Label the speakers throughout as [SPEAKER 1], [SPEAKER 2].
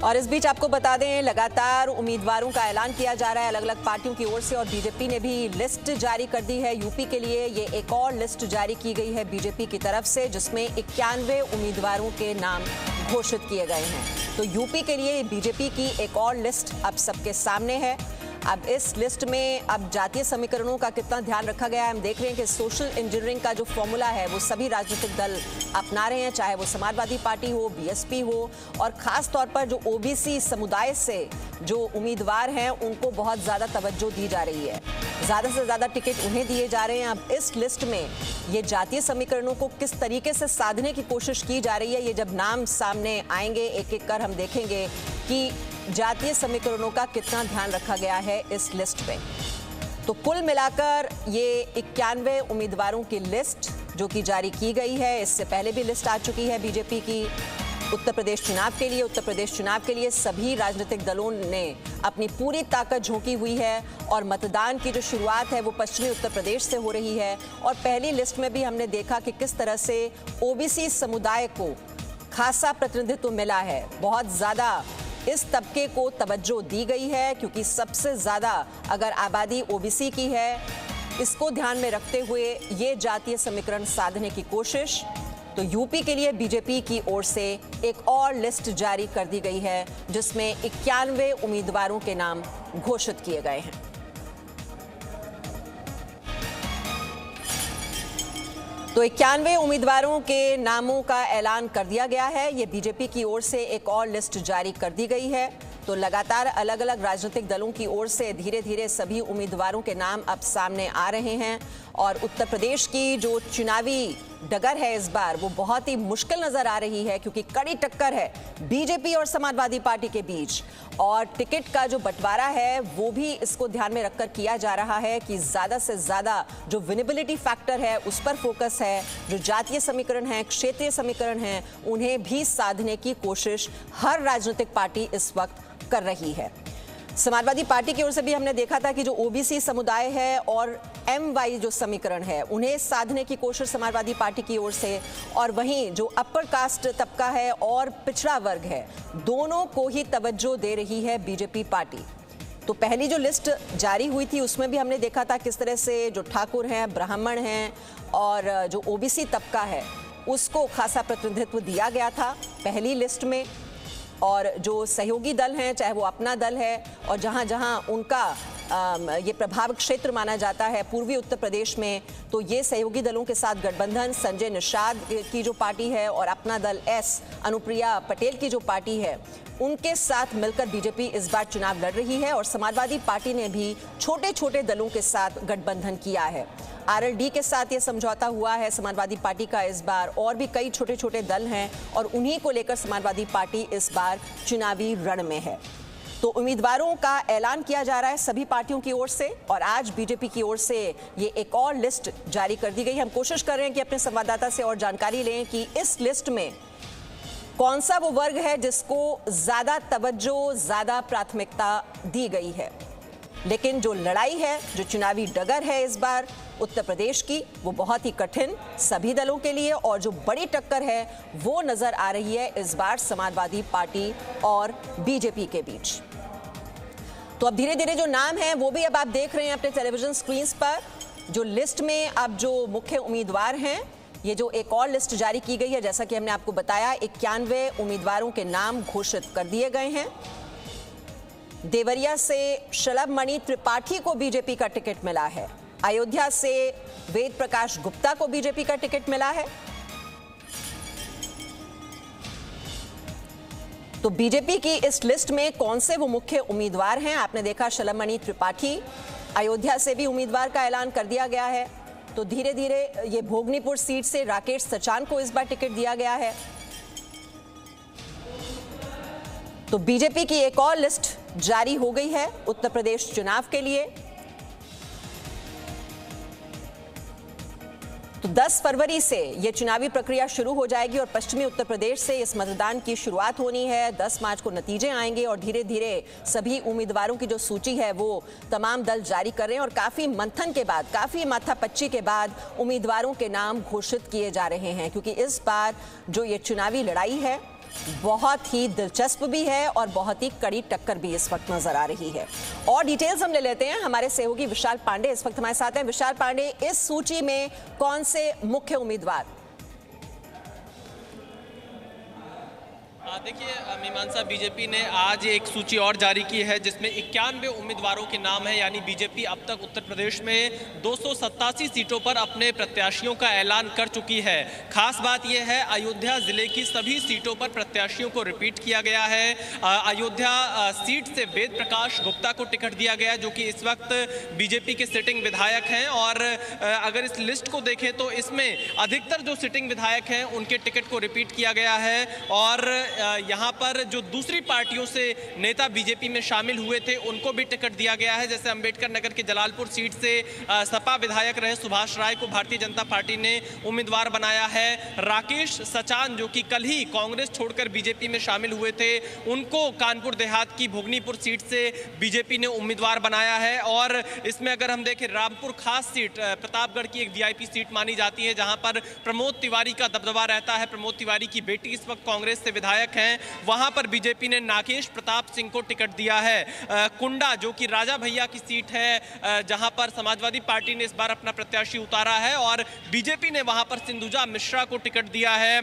[SPEAKER 1] और इस बीच आपको बता दें, लगातार उम्मीदवारों का ऐलान किया जा रहा है अलग अलग पार्टियों की ओर से, और बीजेपी ने भी लिस्ट जारी कर दी है। यूपी के लिए ये एक और लिस्ट जारी की गई है बीजेपी की तरफ से, जिसमें 91 उम्मीदवारों के नाम घोषित किए गए हैं। तो यूपी के लिए बीजेपी की एक और लिस्ट अब सबके सामने है। अब इस लिस्ट में अब जातीय समीकरणों का कितना ध्यान रखा गया है, हम देख रहे हैं कि सोशल इंजीनियरिंग का जो फॉर्मूला है वो सभी राजनीतिक दल अपना रहे हैं, चाहे वो समाजवादी पार्टी हो, बीएसपी हो, और खास तौर पर जो ओबीसी समुदाय से जो उम्मीदवार हैं उनको बहुत ज़्यादा तवज्जो दी जा रही है। ज़्यादा से ज़्यादा टिकट उन्हें दिए जा रहे हैं। अब इस लिस्ट में ये जातीय समीकरणों को किस तरीके से साधने की कोशिश की जा रही है, ये जब नाम सामने आएंगे एक एक कर हम देखेंगे कि जातीय समीकरणों का कितना ध्यान रखा गया है इस लिस्ट में। तो कुल मिलाकर ये 91 उम्मीदवारों की लिस्ट जो कि जारी की गई है। इससे पहले भी लिस्ट आ चुकी है बीजेपी की उत्तर प्रदेश चुनाव के लिए। उत्तर प्रदेश चुनाव के लिए सभी राजनीतिक दलों ने अपनी पूरी ताकत झोंकी हुई है, और मतदान की जो शुरुआत है वो पश्चिमी उत्तर प्रदेश से हो रही है। और पहली लिस्ट में भी हमने देखा कि किस तरह से ओबीसी समुदाय को खासा प्रतिनिधित्व मिला है। बहुत ज़्यादा इस तबके को तवज्जो दी गई है, क्योंकि सबसे ज़्यादा अगर आबादी ओबीसी की है, इसको ध्यान में रखते हुए ये जातीय समीकरण साधने की कोशिश। तो यूपी के लिए बीजेपी की ओर से एक और लिस्ट जारी कर दी गई है, जिसमें 91 उम्मीदवारों के नाम घोषित किए गए हैं। तो 91 उम्मीदवारों के नामों का ऐलान कर दिया गया है। ये बीजेपी की ओर से एक और लिस्ट जारी कर दी गई है। तो लगातार अलग अलग राजनीतिक दलों की ओर से धीरे धीरे सभी उम्मीदवारों के नाम अब सामने आ रहे हैं, और उत्तर प्रदेश की जो चुनावी डगर है इस बार वो बहुत ही मुश्किल नजर आ रही है, क्योंकि कड़ी टक्कर है बीजेपी और समाजवादी पार्टी के बीच। और टिकट का जो बंटवारा है वो भी इसको ध्यान में रखकर किया जा रहा है कि ज्यादा से ज्यादा जो विनेबिलिटी फैक्टर है उस पर फोकस है। जो जातीय समीकरण है, क्षेत्रीय समीकरण है, उन्हें भी साधने की कोशिश हर राजनीतिक पार्टी इस वक्त कर रही है। समाजवादी पार्टी की ओर से भी हमने देखा था कि जो ओबीसी समुदाय है और एमवाई जो समीकरण है उन्हें साधने की कोशिश समाजवादी पार्टी की ओर से, और वहीं जो अपर कास्ट तबका है और पिछड़ा वर्ग है, दोनों को ही तवज्जो दे रही है बीजेपी पार्टी। तो पहली जो लिस्ट जारी हुई थी उसमें भी हमने देखा था किस तरह से जो ठाकुर हैं, ब्राह्मण हैं और जो ओबीसी तबका है उसको खासा प्रतिनिधित्व दिया गया था पहली लिस्ट में। और जो सहयोगी दल हैं, चाहे वो अपना दल है और जहां जहां उनका ये प्रभाव क्षेत्र माना जाता है पूर्वी उत्तर प्रदेश में, तो ये सहयोगी दलों के साथ गठबंधन संजय निषाद की जो पार्टी है और अपना दल एस अनुप्रिया पटेल की जो पार्टी है उनके साथ मिलकर बीजेपी इस बार चुनाव लड़ रही है। और समाजवादी पार्टी ने भी छोटे छोटे दलों के साथ गठबंधन किया है। आरएलडी के साथ ये समझौता हुआ है समाजवादी पार्टी का इस बार, और भी कई छोटे छोटे दल हैं और उन्हीं को लेकर समाजवादी पार्टी इस बार चुनावी रण में है। तो उम्मीदवारों का ऐलान किया जा रहा है सभी पार्टियों की ओर से, और आज बीजेपी की ओर से ये एक और लिस्ट जारी कर दी गई। हम कोशिश कर रहे हैं कि अपने संवाददाता से और जानकारी लें कि इस लिस्ट में कौन सा वो वर्ग है जिसको ज्यादा तवज्जो, ज्यादा प्राथमिकता दी गई है। लेकिन जो लड़ाई है, जो चुनावी डगर है इस बार उत्तर प्रदेश की, वो बहुत ही कठिन सभी दलों के लिए, और जो बड़ी टक्कर है वो नजर आ रही है इस बार समाजवादी पार्टी और बीजेपी के बीच। तो अब धीरे धीरे जो नाम है वो भी अब आप देख रहे हैं अपने टेलीविजन स्क्रीन पर। जो लिस्ट में अब जो मुख्य उम्मीदवार हैं, ये जो एक और लिस्ट जारी की गई है, जैसा कि हमने आपको बताया 91 उम्मीदवारों के नाम घोषित कर दिए गए हैं। देवरिया से शलभ मणि त्रिपाठी को बीजेपी का टिकट मिला है। अयोध्या से वेद प्रकाश गुप्ता को बीजेपी का टिकट मिला है। तो बीजेपी की इस लिस्ट में कौन से वो मुख्य उम्मीदवार हैं, आपने देखा शलभ मणि त्रिपाठी। अयोध्या से भी उम्मीदवार का ऐलान कर दिया गया है। तो धीरे धीरे ये भोगनीपुर सीट से राकेश सचान को इस बार टिकट दिया गया है। तो बीजेपी की एक और लिस्ट जारी हो गई है उत्तर प्रदेश चुनाव के लिए। तो 10 फरवरी से यह चुनावी प्रक्रिया शुरू हो जाएगी और पश्चिमी उत्तर प्रदेश से इस मतदान की शुरुआत होनी है। 10 मार्च को नतीजे आएंगे और धीरे धीरे सभी उम्मीदवारों की जो सूची है वो तमाम दल जारी कर रहे हैं, और काफी मंथन के बाद, काफी माथापच्ची के बाद उम्मीदवारों के नाम घोषित किए जा रहे हैं, क्योंकि इस बार जो ये चुनावी लड़ाई है बहुत ही दिलचस्प भी है और बहुत ही कड़ी टक्कर भी इस वक्त नजर आ रही है। और डिटेल्स हम ले लेते हैं, हमारे सहयोगी विशाल पांडे इस वक्त हमारे साथ हैं। विशाल पांडे, इस सूची में कौन से मुख्य उम्मीदवार?
[SPEAKER 2] देखिए मीमांसा, बीजेपी ने आज एक सूची और जारी की है जिसमें 91 उम्मीदवारों के नाम है। यानी बीजेपी अब तक उत्तर प्रदेश में 287 सीटों पर अपने प्रत्याशियों का ऐलान कर चुकी है। खास बात यह है, अयोध्या जिले की सभी सीटों पर प्रत्याशियों को रिपीट किया गया है। अयोध्या सीट से वेद प्रकाश गुप्ता को टिकट दिया गया है, जो कि इस वक्त बीजेपी के सिटिंग विधायक हैं। और अगर इस लिस्ट को देखें तो इसमें अधिकतर जो सिटिंग विधायक हैं उनके टिकट को रिपीट किया गया है। और यहाँ पर जो दूसरी पार्टियों से नेता बीजेपी में शामिल हुए थे उनको भी टिकट दिया गया है। जैसे अंबेडकर नगर के जलालपुर सीट से सपा विधायक रहे सुभाष राय को भारतीय जनता पार्टी ने उम्मीदवार बनाया है। राकेश सचान, जो कि कल ही कांग्रेस छोड़कर बीजेपी में शामिल हुए थे, उनको कानपुर देहात की भोगनीपुर सीट से बीजेपी ने उम्मीदवार बनाया है। और इसमें अगर हम देखें, रामपुर खास सीट प्रतापगढ़ की एक वीआईपी सीट मानी जाती है, जहां पर प्रमोद तिवारी का दबदबा रहता है। प्रमोद तिवारी की बेटी इस वक्त कांग्रेस से विधायक हैं, वहां पर बीजेपी ने नागेश प्रताप सिंह को टिकट दिया है। कुंडा, जो कि राजा भैया की सीट है, जहां पर समाजवादी पार्टी ने इस बार अपना प्रत्याशी उतारा है और बीजेपी ने वहां पर सिंधुजा मिश्रा को टिकट दिया है।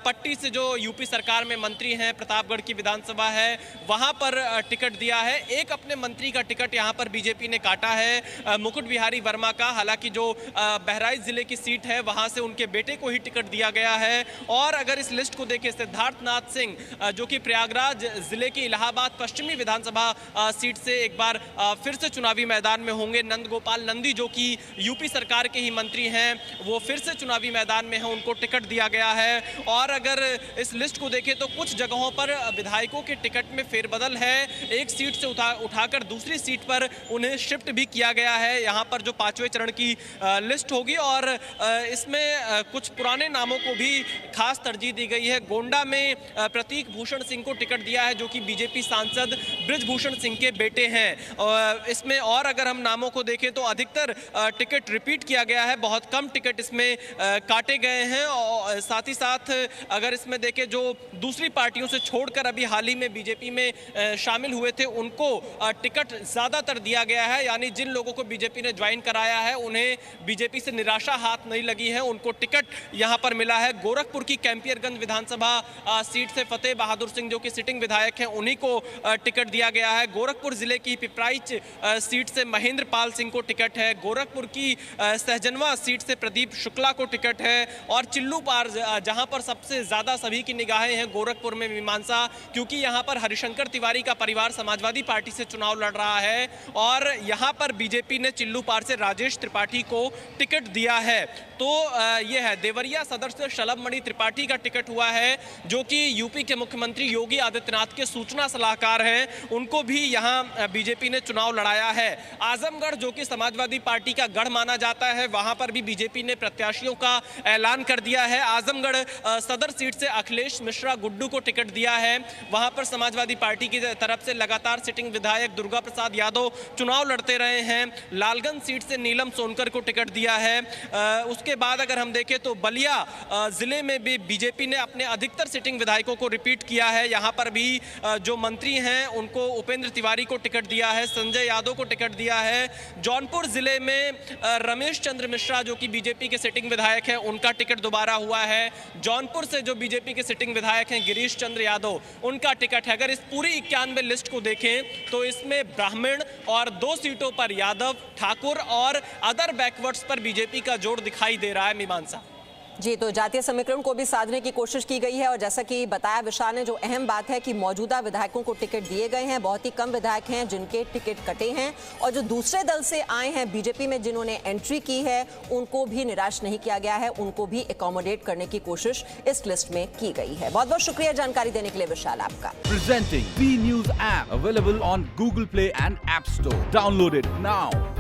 [SPEAKER 2] पट्टी से जो यूपी सरकार में मंत्री हैं, प्रतापगढ़ की विधानसभा है, वहां पर टिकट दिया है। एक अपने मंत्री का टिकट यहां पर बीजेपी ने काटा है, मुकुट बिहारी वर्मा का। हालांकि जो बहराइच जिले की सीट है वहां से उनके बेटे को ही टिकट दिया गया है। और अगर इस लिस्ट को देखें, सिद्धार्थनाथ सिंह, जो कि प्रयागराज जिले की इलाहाबाद पश्चिमी विधानसभा सीट से एक बार फिर से चुनावी मैदान में होंगे। नंद गोपाल नंदी, जो कि यूपी सरकार के ही मंत्री हैं, वो फिर से चुनावी मैदान में हैं, उनको टिकट दिया गया है। और अगर इस लिस्ट को देखें तो कुछ जगहों पर विधायकों के टिकट में फेरबदल है। एक सीट से उठाकर दूसरी सीट पर उन्हें शिफ्ट भी किया गया है। यहाँ पर जो 5वें चरण की लिस्ट होगी, और इसमें कुछ पुराने नामों को भी खास तरजीह दी गई है। गोंडा में प्रतीक भूषण सिंह को टिकट दिया है, जो कि बीजेपी सांसद बृजभूषण सिंह के बेटे हैं। इसमें और अगर हम नामों को देखें तो अधिकतर टिकट रिपीट किया गया है, बहुत कम टिकट इसमें काटे गए हैं। और साथ ही साथ अगर इसमें देखें, जो दूसरी पार्टियों से छोड़कर अभी हाल ही में बीजेपी में शामिल हुए थे उनको टिकट ज़्यादातर दिया गया है। यानी जिन लोगों को बीजेपी ने ज्वाइन कराया है उन्हें बीजेपी से निराशा हाथ नहीं लगी है, उनको टिकट यहाँ पर मिला है। गोरखपुर की कैंपियरगंज विधानसभा सीट से फतेह बहादुर सिंह, जो कि सिटिंग विधायक हैं, उन्हीं को टिकट दिया गया है। गोरखपुर जिले की पिपराइच सीट से महेंद्र पाल सिंह को टिकट है। गोरखपुर की सहजनवा सीट से प्रदीप शुक्ला को टिकट है। और चिल्लू पार, जहां पर सबसे ज्यादा सभी की निगाहें हैं गोरखपुर में मीमांसा, क्योंकि यहां पर हरिशंकर तिवारी का परिवार समाजवादी पार्टी से चुनाव लड़ रहा है और यहां पर बीजेपी ने चिल्लू पार से राजेश त्रिपाठी को टिकट दिया है। तो यह है, देवरिया सदर से शलभमणि त्रिपाठी का टिकट हुआ है, जो कि यूपी के मुख्यमंत्री योगी आदित्यनाथ के सूचना सलाहकार हैं, उनको भी यहां बीजेपी ने चुनाव लड़ाया है। आजमगढ़, जो कि समाजवादी पार्टी का गढ़ माना जाता है, वहां पर भी बीजेपी ने प्रत्याशियों का ऐलान कर दिया है। आजमगढ़ सदर सीट से अखिलेश मिश्रा गुड्डू को टिकट दिया है। वहां पर समाजवादी पार्टी की तरफ से लगातार सिटिंग विधायक दुर्गा प्रसाद यादव चुनाव लड़ते रहे हैं। लालगंज सीट से नीलम सोनकर को टिकट दिया है। उसके बाद अगर हम देखें तो बलिया जिले में भी बीजेपी ने अपने अधिकतर सिटिंग विधायकों को रिपीट किया है। यहां पर भी जो मंत्री हैं उनको उपेंद्र तिवारी को टिकट दिया है, संजय यादव को टिकट दिया है। जौनपुर जिले में रमेश चंद्र मिश्रा, जो कि बीजेपी के सिटिंग विधायक हैं, उनका टिकट दोबारा हुआ है। जौनपुर से जो बीजेपी के सिटिंग विधायक हैं गिरीश चंद्र यादव, उनका टिकट है। अगर इस पूरी 91 लिस्ट को देखें तो इसमें ब्राह्मण और 2 सीटों पर यादव, ठाकुर और अदर बैकवर्ड्स पर बीजेपी का जोर दिखाई दे रहा है। मीमांसा
[SPEAKER 1] जी, तो जातीय समीकरण को भी साधने की कोशिश की गई है और जैसा कि बताया विशाल ने, जो अहम बात है कि मौजूदा विधायकों को टिकट दिए गए हैं। बहुत ही कम विधायक हैं जिनके टिकट कटे हैं और जो दूसरे दल से आए हैं बीजेपी में, जिन्होंने एंट्री की है, उनको भी निराश नहीं किया गया है, उनको भी एकोमोडेट करने की कोशिश इस लिस्ट में की गई है। बहुत बहुत शुक्रिया जानकारी देने के लिए विशाल आपका।
[SPEAKER 3] Presenting B News app available on Google Play and App Store. Download it now.